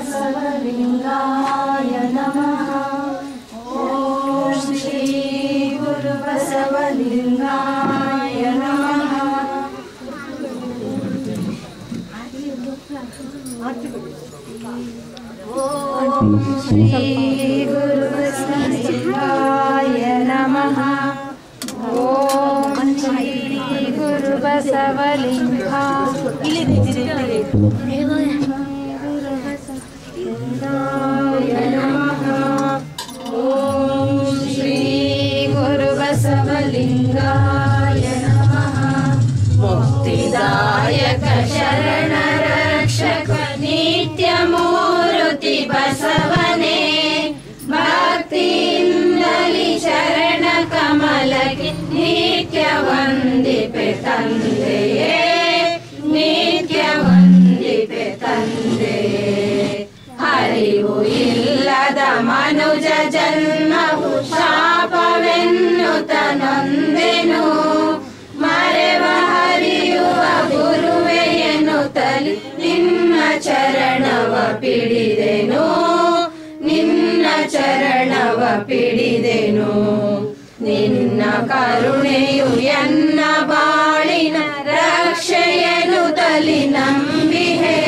बसवलिंगाय नमः। ओम श्री गुरु बसवलिंगाय नमः। ओम श्री गुरु बसवलिंगाय नमः। ओम श्री गुरु बसवलिंगाय नमः। ओम श्री गुरु बसवलिंगाय नमः। मुक्तिदायक शरण रक्षक नित्य मूर्ति बसवने। भक्तिಯಿಂದಲಿ ಶರಣ ಕಮಲಕ್ಕೆ ನಿತ್ಯ ವಂದಿಪೆ ತಂದೆಯೇ, ನಿತ್ಯ ವಂದಿಪೆ ತಂದೆಯೇ। ಹರಿವು ಇಲ್ಲದ ಮನುಜ ಜನ್ಮವು ಶಾಪವೆನ್ನುತ್ತ ನೊಂದೆನು। ಮರೆವ ಹರಿಯುವ ಗುರುವೆ ಎನ್ನುತ್ತಲಿ ನಿನ್ನ ಚರಣವ ಪಿಡಿದೆನು, ನಿನ್ನ ಚರಣವ ಪಿಡಿದೆನು। ನಿನ್ನ ಕರುಣೆಯು ಎನ್ನ ಬಾಳಿನ ರಕ್ಷೆಯನು ತಲಿ ನಂಬಿಹೆ।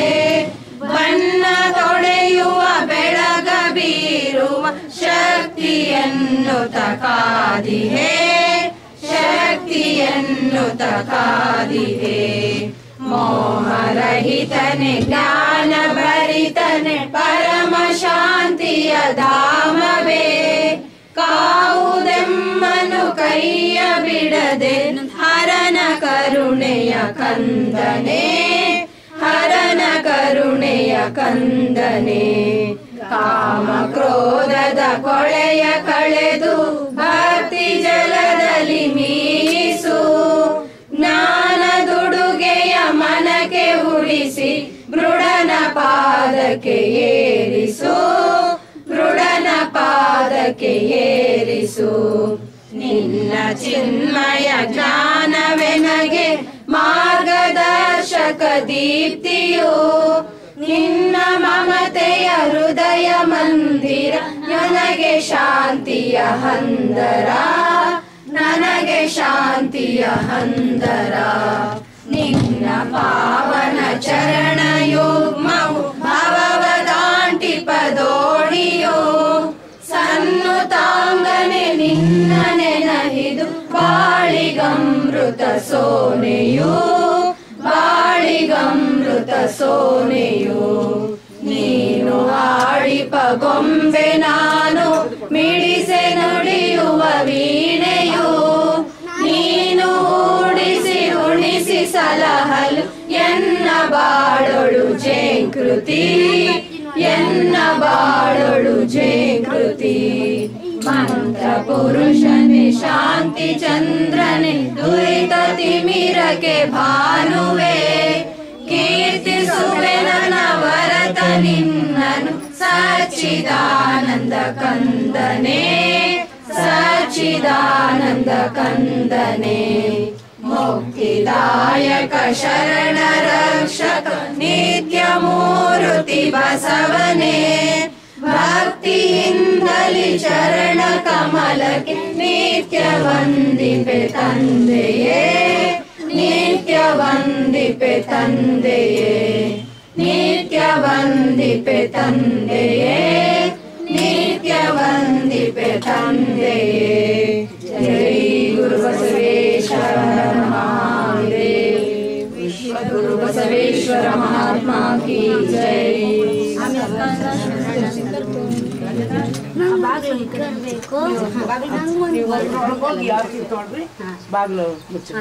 ಬಣ್ಣ ತೊಡೆಯುವ ಬೆಳಗ ಬೀರುವ ಶಕ್ತಿಯನ್ನು ತಕಾದಿಹೆ, ಶಕ್ತಿಯನ್ನು ತಕಾದಿಹೆ। ಮೋಹರಹಿತನೆ ಜ್ಞಾನ ಭರಿತನೆ ಪರಮ ಶಾಂತಿಯ ಧಾಮವೇ। ಕಾವುದೆಮ್ಮನು ಕೈಯ ಬಿಡದೆ ಹರನ ಕರುಣೆಯ ಕಂದನೆ, ಹರನ ಕರುಣೆಯ ಕಂದನೆ। ಕಾಮ ಕ್ರೋಧದ ಕೊಳೆಯ ಕಳೆದು ಭಕ್ತಿ ಜಲದಲ್ಲಿ ಮೀಸು। ಜ್ಞಾನದುಡುಗೆಯ ಮನಕ್ಕೆ ಉಡಿಸಿ ಬೃಢನ ಪಾದಕ್ಕೆ ಏರಿಸು, ಬೃಢನ ಪಾದಕ್ಕೆ ಏರಿಸು। ನಿನ್ನ ಚಿನ್ಮಯ ಜ್ಞಾನವೆನಗೆ ಮಾರ್ಗದರ್ಶಕ ದೀಪ್ತಿಯು। ನಿನ್ನ ಮಮತೆಯ ಹೃದಯ ಮಂದಿರ ನನಗೆ ಶಾಂತಿಯ ಹಂದರ, ನನಗೆ ಶಾಂತಿಯ ಹಂದರ। ನಿನ್ನ ಪಾವನ ಚರಣ ಯುಗ್ಮವು ಭವವ ದಾಂಟಿಪ ದೋಣಿಯೋ। ಸನ್ನುತಾಂಗನೆ ನಿನ್ನ ನೆನಹಿದು ಬಾಳಿಗಮೃತ ಸೋನೆಯು, ಬಾಳಿಗಮೃತ ಸೋನೆಯು। ನೀನು ಆಡಿಪ ಗೊಂಬೆ ನಾನು ಮಿಡಿಸೆ ನುಡಿಯುವ ವೀಣೆಯು। ನೀನು ಉಡಿಸಿ ಉಣಿಸಿ ಸಲಹಲು ಎನ್ನ ಬಾಳೊಳು ಜೇಂಕೃತಿ, ಎನ್ನ ಬಾಳೊಳು ಜೇಂಕೃತಿ। ಮಂತ್ರ ಪುರುಷನೇ ಶಾಂತಿ ಚಂದ್ರನೇ ದುರಿತ ತಿಮಿರಕ್ಕೆ ಭಾನುವೆ। ಕೀರ್ತಿಸುವೆ ನನ್ನ ವರತ ನಿನ್ನನು ಸಚ್ಚಿದಾನಂದ ಕಂದನೆ, ಸಚ್ಚಿದಾನಂದ ಕಂದನೆ। ಮುಕ್ತಿದಾಯಕ ಶರಣ ರಕ್ಷಕ ನಿತ್ಯ ಮೂರ್ತಿ ಬಸವನೆ। ಭಕ್ತಿಯಿಂದಲಿ ಚರಣ ಕಮಲಕ್ಕೆ ನಿತ್ಯ ವಂದಿಪೆ ತಂದೆಯೇ, ನಿತ್ಯ ವಂದಿಪೆ ತಂದೆಯೇ, ನಿತ್ಯ ವಂದಿಪೆ ತಂದೆಯೇ, ನಿತ್ಯ ವಂದಿಪೆ ತಂದೆಯೇ। ಜೈ ಗುರು ಬಸವೇಶ್ವರ ಮಹಾದೇವ್। ವಿಶ್ವ ಗುರು ಬಸವೇಶ್ವರ ಮಹಾತ್ಮ की जय। ಬಾಗ್ಲು ಮುಚ್ಚು.